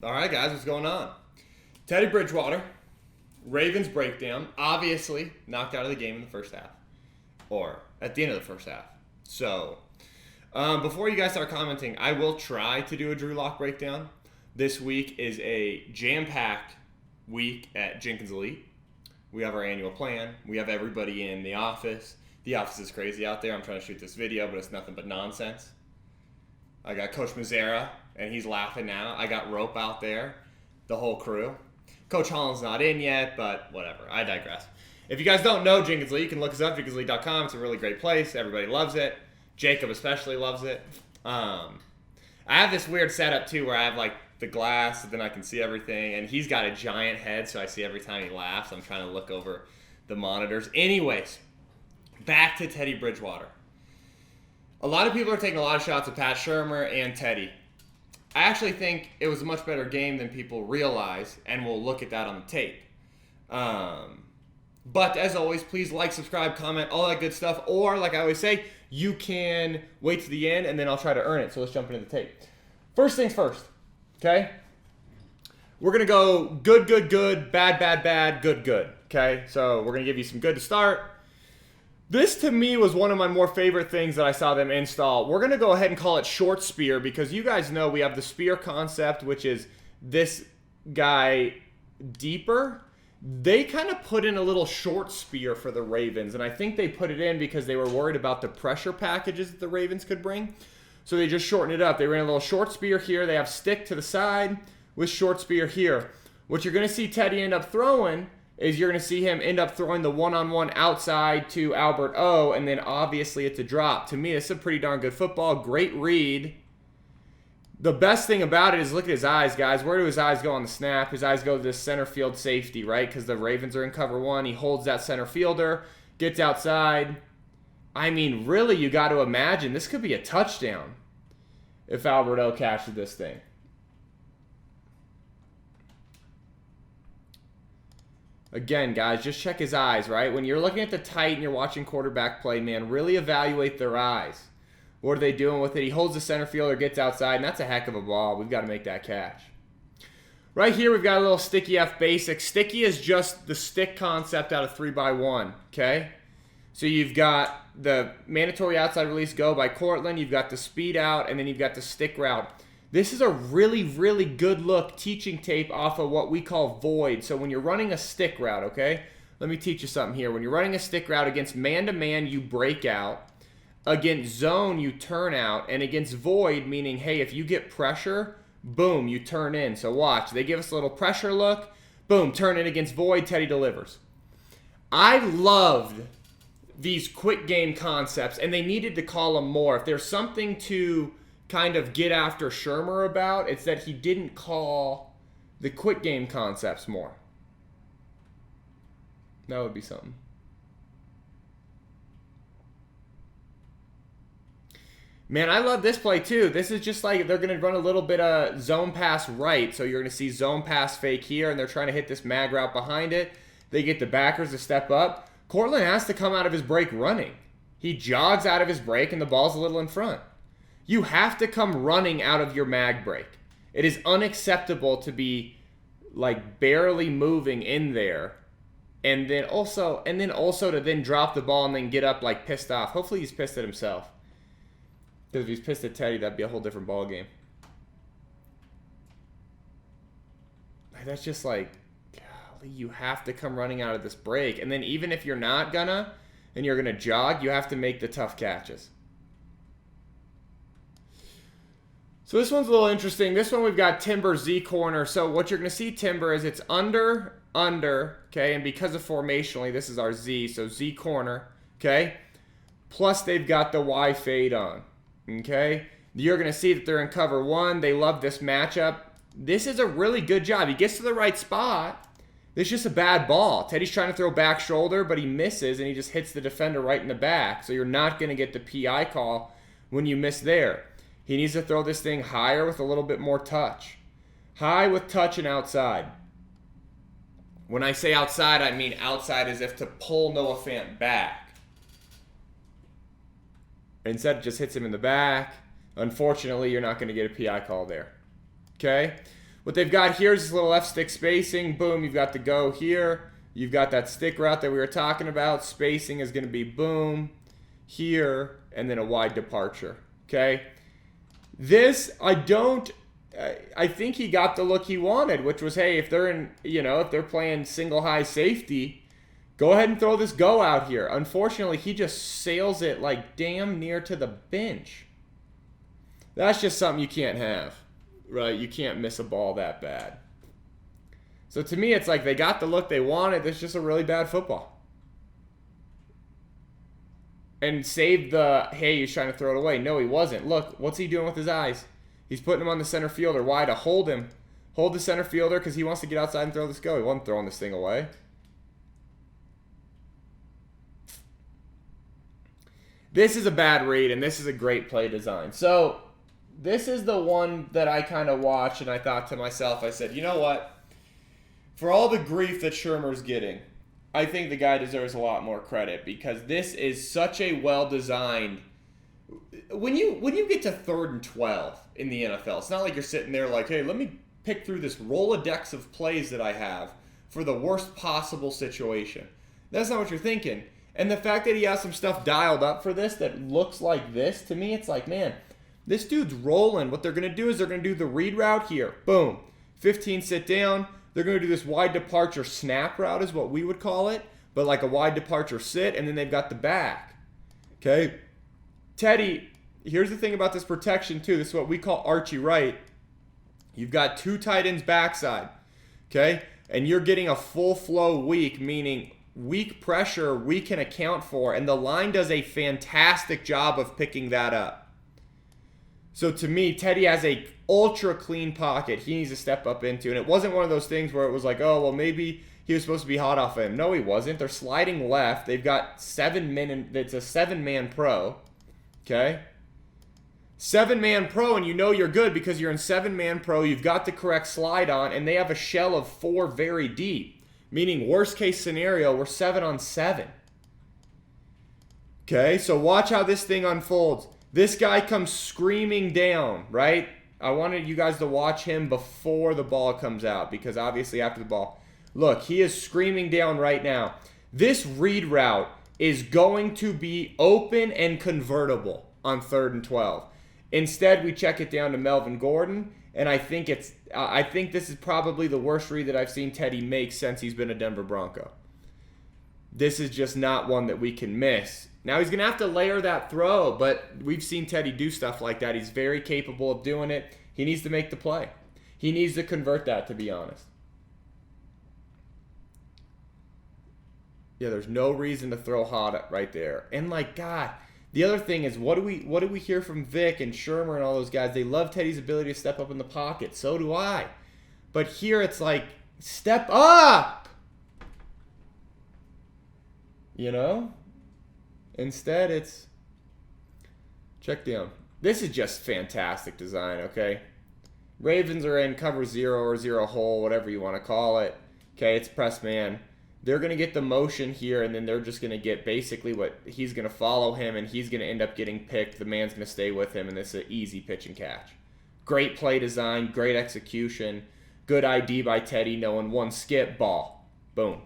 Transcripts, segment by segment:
All right, guys, what's going on? Teddy Bridgewater, Ravens breakdown, obviously knocked out of the game in the first half, or at the end of the first half. So, before you guys start commenting, I will try to do a Drew Lock breakdown. This week is a jam-packed week at Jenkins Elite. We have our annual plan. We have everybody in the office. The office is crazy out there. I'm trying to shoot this video, but it's nothing but nonsense. I got Coach Mazzara, and he's laughing now. I got Rope out there, the whole crew. Coach Holland's not in yet, but whatever. I digress. If you guys don't know Jenkins Lee, you can look us up, jenkinslee.com. It's a really great place. Everybody loves it. Jacob especially loves it. I have this weird setup, too, where I have, like, the glass, and then I can see everything. And he's got a giant head, so I see every time he laughs. I'm trying to look over the monitors. Anyways, back to Teddy Bridgewater. A lot of people are taking a lot of shots at Pat Shurmur and Teddy. I actually think it was a much better game than people realize, and we'll look at that on the tape. But as always, please like, subscribe, comment, all that good stuff. Or, like I always say, you can wait to the end, and then I'll try to earn it. So let's jump into the tape. First things first, okay? We're going to go good, good, good, bad, bad, bad, good, good, okay? So we're going to give you some good to start. This, to me, was one of my more favorite things that I saw them install. We're going to go ahead and call it short spear because you guys know we have the spear concept, which is this guy deeper. They kind of put in a little short spear for the Ravens, and I think they put it in because they were worried about the pressure packages that the Ravens could bring. So they just shortened it up. They ran a little short spear here. They have stick to the side with short spear here. What you're going to see Teddy end up throwing is you're going to see him end up throwing the one-on-one outside to Albert O, and then obviously it's a drop. To me, it's a pretty darn good football. Great read. The best thing about it is look at his eyes, guys. Where do his eyes go on the snap? His eyes go to this center field safety, right? Because the Ravens are in cover one. He holds that center fielder, gets outside. I mean, really, you got to imagine this could be a touchdown if Albert O catches this thing. Again, guys, just check his eyes, right? When you're looking at the tight and you're watching quarterback play, man, really evaluate their eyes. What are they doing with it? He holds the center fielder, gets outside, and that's a heck of a ball. We've got to make that catch. Right here, we've got a little sticky F basic. Sticky is just the stick concept out of 3x1, okay? So you've got the mandatory outside release go by Cortland. You've got the speed out, and then you've got the stick route. This is a really, really good look teaching tape off of what we call void. So when you're running a stick route, okay? Let me teach you something here. When you're running a stick route against man-to-man, you break out. Against zone, you turn out. And against void, meaning, hey, if you get pressure, boom, you turn in. So watch. They give us a little pressure look. Boom, turn in against void. Teddy delivers. I loved these quick game concepts, and they needed to call them more. If there's something to kind of get after Shurmur about, it's that he didn't call the quick game concepts more. That would be something. Man, I love this play too. This is just like they're going to run a little bit of zone pass right. So you're going to see zone pass fake here, and they're trying to hit this mag route behind it. They get the backers to step up. Cortland has to come out of his break running. He jogs out of his break, and the ball's a little in front. You have to come running out of your mag break. It is unacceptable to be like barely moving in there and then also to then drop the ball and then get up like pissed off. Hopefully he's pissed at himself. Because if he's pissed at Teddy, that'd be a whole different ball game. That's just like, golly, you have to come running out of this break. And then even if you're not gonna and you're gonna jog, you have to make the tough catches. So this one's a little interesting. This one we've got Timber Z corner. So what you're going to see Timber is it's under, okay? And because of formationally, this is our Z. So Z corner, okay? Plus they've got the Y fade on, okay? You're going to see that they're in cover one. They love this matchup. This is a really good job. He gets to the right spot. It's just a bad ball. Teddy's trying to throw back shoulder, but he misses, and he just hits the defender right in the back. So you're not going to get the PI call when you miss there. He needs to throw this thing higher with a little bit more touch. High with touch and outside. When I say outside, I mean outside as if to pull Noah Fant back. Instead, it just hits him in the back. Unfortunately, you're not going to get a PI call there. Okay? What they've got here is this little left stick spacing. Boom, you've got the go here. You've got that stick route that we were talking about. Spacing is going to be boom, here, and then a wide departure. Okay? This, I think he got the look he wanted, which was, hey, if they're in, if they're playing single high safety, go ahead and throw this go out here. Unfortunately, he just sails it like damn near to the bench. That's just something you can't have, right? You can't miss a ball that bad. So to me, it's like they got the look they wanted. It's just a really bad football. And saved the, hey, he's trying to throw it away. No, he wasn't. Look, what's he doing with his eyes? He's putting him on the center fielder. Why? To hold him. Hold the center fielder because he wants to get outside and throw this go. He wasn't throwing this thing away. This is a bad read, and this is a great play design. So this is the one that I kind of watched, and I thought to myself, I said, you know what? For all the grief that Shurmur's getting, I think the guy deserves a lot more credit because this is such a well-designed. When you get to 3rd and 12 in the NFL, it's not like you're sitting there like, hey, let me pick through this Rolodex of plays that I have for the worst possible situation. That's not what you're thinking. And the fact that he has some stuff dialed up for this that looks like this, to me, it's like, man, this dude's rolling. What they're going to do is they're going to do the read route here. Boom. 15 sit down. They're going to do this wide departure snap route is what we would call it, but like a wide departure sit, and then they've got the back. Okay? Teddy, here's the thing about this protection too. This is what we call Archie right. You've got 2 tight ends backside. Okay? And you're getting a full flow weak, meaning weak pressure we can account for, and the line does a fantastic job of picking that up. So to me, Teddy has a ultra clean pocket he needs to step up into. And it wasn't one of those things where it was like, oh, well, maybe he was supposed to be hot off of him. No, he wasn't. They're sliding left. They've got 7 men. It's a 7-man pro. Okay? 7-man pro, and you know you're good because you're in 7-man pro. You've got the correct slide on, and they have a shell of 4 very deep. Meaning, worst case scenario, we're 7 on 7. Okay? So watch how this thing unfolds. This guy comes screaming down, right? I wanted you guys to watch him before the ball comes out because obviously after the ball. Look, he is screaming down right now. This read route is going to be open and convertible on 3rd and 12. Instead, we check it down to Melvin Gordon, and I think this is probably the worst read that I've seen Teddy make since he's been a Denver Bronco. This is just not one that we can miss. Now he's going to have to layer that throw, but we've seen Teddy do stuff like that. He's very capable of doing it. He needs to make the play. He needs to convert that, to be honest. Yeah, there's no reason to throw hot right there. And like, God, the other thing is, what do we hear from Vic and Shurmur and all those guys? They love Teddy's ability to step up in the pocket. So do I. But here it's like, step up! You know? Instead, it's check down. This is just fantastic design, okay? Ravens are in cover 0 or 0 hole, whatever you want to call it. Okay, it's press man. They're going to get the motion here, and then they're just going to get basically what he's going to follow him, and he's going to end up getting picked. The man's going to stay with him, and this is an easy pitch and catch. Great play design, great execution, good ID by Teddy, knowing one skip, ball. Boom.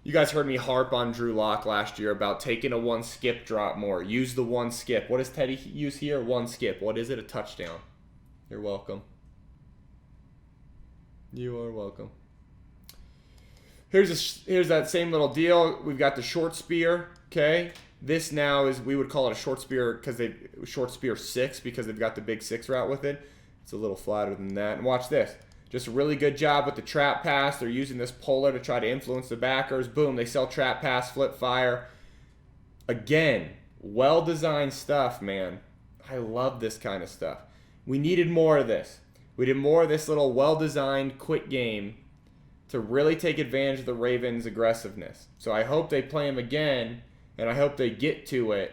You guys heard me harp on Drew Lock last year about taking a 1 skip drop more. Use the 1 skip. What does Teddy use here? 1 skip. What is it? A touchdown. You're welcome. You are welcome. Here's that same little deal. We've got the short spear. Okay. This now is, we would call it a short spear because short spear 6 because they've got the big 6 route with it. It's a little flatter than that. And watch this. Just a really good job with the trap pass. They're using this polar to try to influence the backers. Boom, they sell trap pass, flip fire. Again, well-designed stuff, man. I love this kind of stuff. We needed more of this. We did more of this little well-designed, quick game to really take advantage of the Ravens' aggressiveness. So I hope they play him again, and I hope they get to it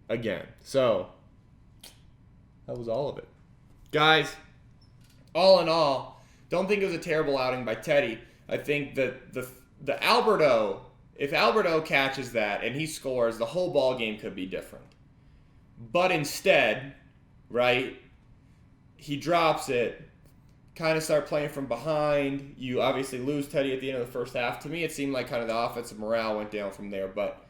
again. So, that was all of it. Guys, all in all, don't think it was a terrible outing by Teddy. I think that the Alberto, if Alberto catches that and he scores, the whole ball game could be different. But instead, right, he drops it. kind of start playing from behind. You obviously lose Teddy at the end of the first half. To me, it seemed like kind of the offensive morale went down from there. But,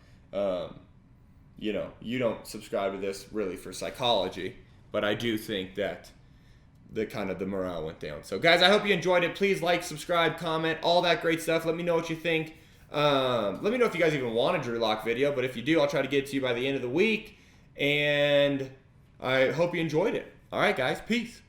you know, you don't subscribe to this really for psychology. But I do think that the morale went down. So, guys, I hope you enjoyed it. Please like, subscribe, comment, all that great stuff. Let me know what you think. Let me know if you guys even want a Drew Lock video. But if you do, I'll try to get it to you by the end of the week. And I hope you enjoyed it. All right, guys. Peace.